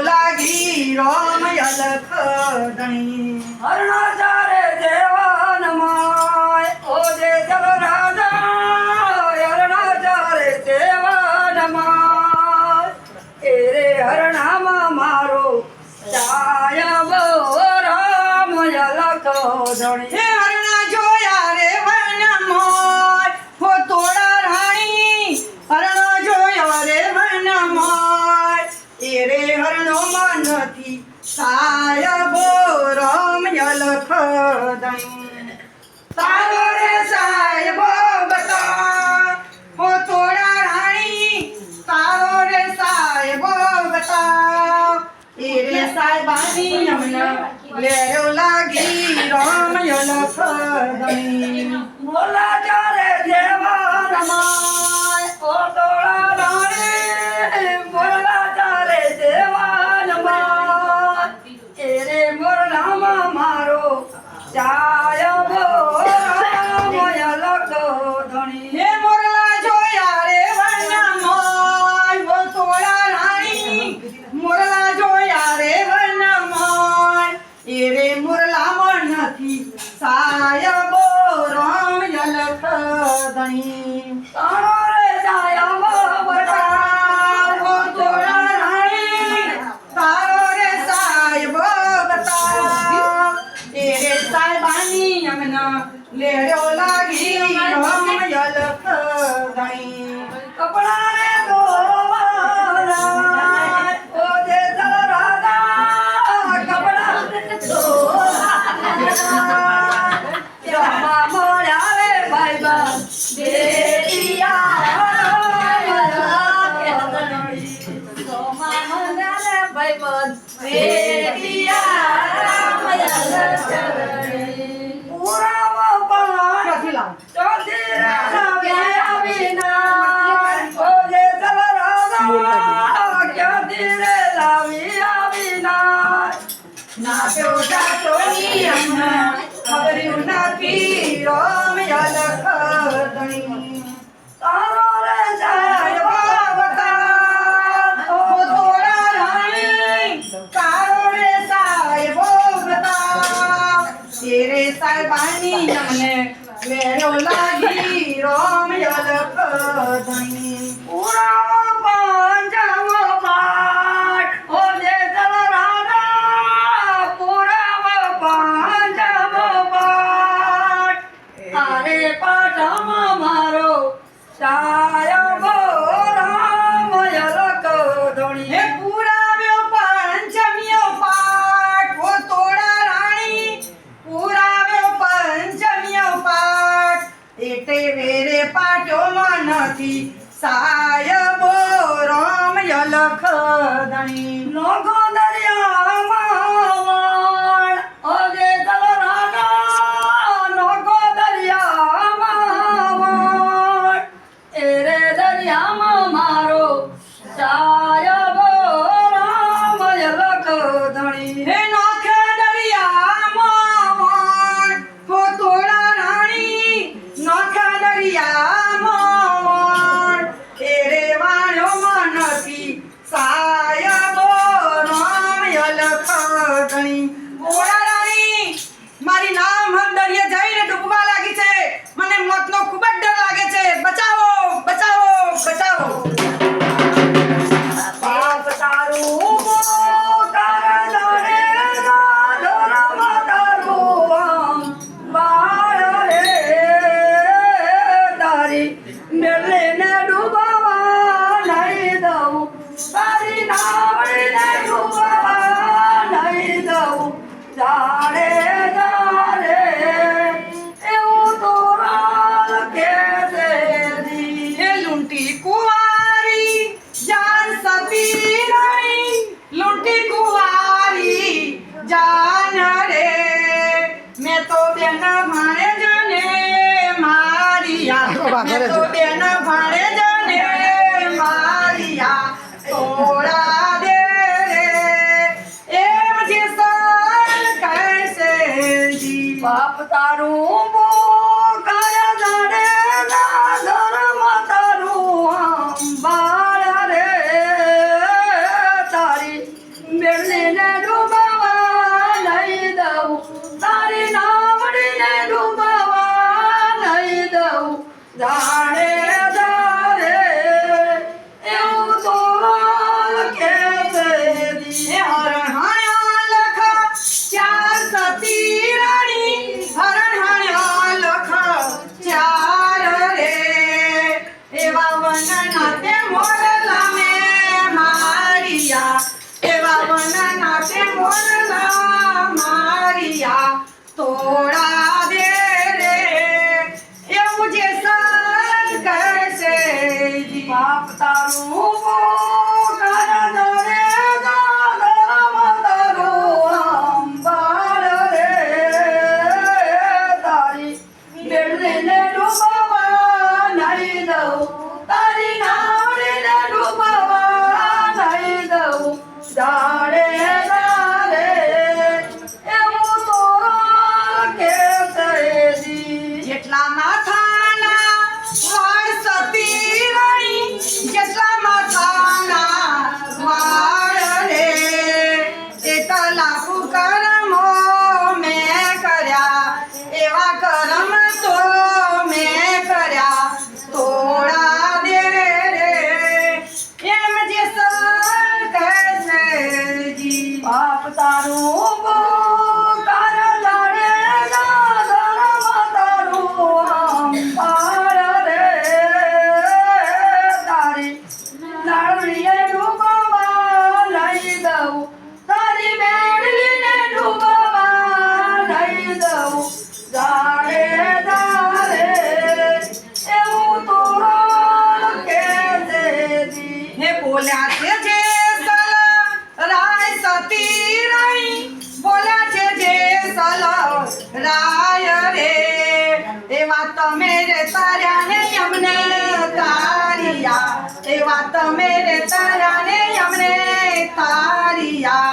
લાગી રામ અલખ ધણી હરણા ચારે દેવાન માય ઓજે ચલ રાજા હરણા ચારે દેવાન માય એ રે હરણામાં મારો સાયબ રામ અલખ ધણી હે હરણા જોયા રે વનમોય હો તોડા રાણી હરણો જોયો રે વનમોય એ રે હરણો મનથી સાયબો રામ અલખ ધણી તારો રે સાયબો બતા હો તોડા રાણી તારો રે સાયબો બતા એ રે સાહેબાની અમને લેરો લાગી રામ અલખ ધણી મોલા ચારે દેવાન માય ઓ તોળા રાણી મોલા ચારે દેવાન માય એ રે મોરલામાં મારો સાયબ રામ અલખ ધણી હે મોરલા જોયા રે વનમોય હો તોડા રાણી મોરલા જોયા રે વનમોય એ રે મોરલા મનથી સાયબો રામ અલખ ધણી તારો રે સાયબ બતાવ હો તોડા રાણી તારો રે સાયબો બતાવ એ રે સાહેબાની અમને લેરો લાગી રામ અલખ ધણી કપડા રે ધોવાના ઓ જે ચલ રાજા કપડા રે ધોવાના રામા મોળ્યા રે ભાઈબા સોમા મોળ્યા રે ભાઈબંધ પુરાવો પણ ક્યાંથી લાવ ચોથી રાવ્યા વિના ઓજે ચલ રાજા ક્યાંથી રે લાવ્યા વિના નાટ્યો જાતો નિયમ ખબર્યું નથી રામ અલખ ધણી તારો રે સાહેબ બતાવ હો તોડા રાણી તારો રે સાહેબો બતાવ એ રે સાહેબાની અમને લેરો લાગી રામ અલખ ધણી પુરાવો પંચમો પાઠ ઓજે ચલ રાજા પુરાવો પંચમો પાઠ આરે પાઠમાં મારો સાયબ રામ અલખ ધણી હે પુરાવ્યો પંચમીયો પાઠ હો તોડા રાણી પુરાવ્યો પંચમીયો પાઠ એટે વેરે પાઠ્યો નથી સાયબો રામ અલખ ધણી નોખો દરિયામાં વાણ ઓજે ચલ રાજા નોખો દરિયામાં વાણ એ રે દરિયામાં મારો સાયબ રામ અલખ ધણી હે નોખે દરિયામાં વાણ હો તોડા રાણી નોખે દરિયામાં વાણ એ રે વાણ્યો મનથી સાયબો રામ અલખ ધણી ઓળા રાણી મારી નામ હમ દરિયે જઈને ડૂબવા લાગી છે મને મોતનો ખૂબ જ ડર લાગે છે બચાવો બચાવો બચાવો પાપ તારું તારા રે ધોરા તારું બાળ રે તારી મેલે ને ડૂબવા નહીં દઉં તારી નાવડીને ડૂબવા નહીં દઉં મેળવીને ડૂબાવા નહીં દઉં તારી નાવડીને ડૂબાવા નહીં દઉં જાણે જારે એવું તો કે છે એ હરણહાણ્યા લખ ચાર સતી રાણી હરણહાણ્યા લખ ચાર રે એવા વનના તે મોરલા મે મારિયા એવા વનના તે મોરલા મારિયા તોડા દે રે એવું જે સર કરશે જી બાપ તારું કર દરે દાદા તારું અંબાર રે તારી મેળવીને ડૂબાવા નહીં દઉં તારી નાવડીને ડૂબાવા નહીં દઉં જાણે જાણે એવું તો કે છે જી જેટલા માથાના વાળ સતી રાણી જેટલા માથાના વાળ રે એ લાખો કરમો મેં કર્યા એવા કરમ તો મેં કર્યા તોડા દે રે એમ જે સર કહેશે જી બાપ તારું કર લડે દાદા તારું અંબાર રે તારી નાળીએ ડૂબાવા નહીં દઉં તારી મેળવીને ડૂબાવા નહીં દઉં જાણે જાણે એવું તો કે છે જી હે બોલ્યા છે જે સલ રાય સતી રાણી બોલ્યા છે જે સલ રાય રે એવા તમે રે તાર્યા ને અમને તારિયા એવા તમે રે તાર્યા ને અમને તારિયા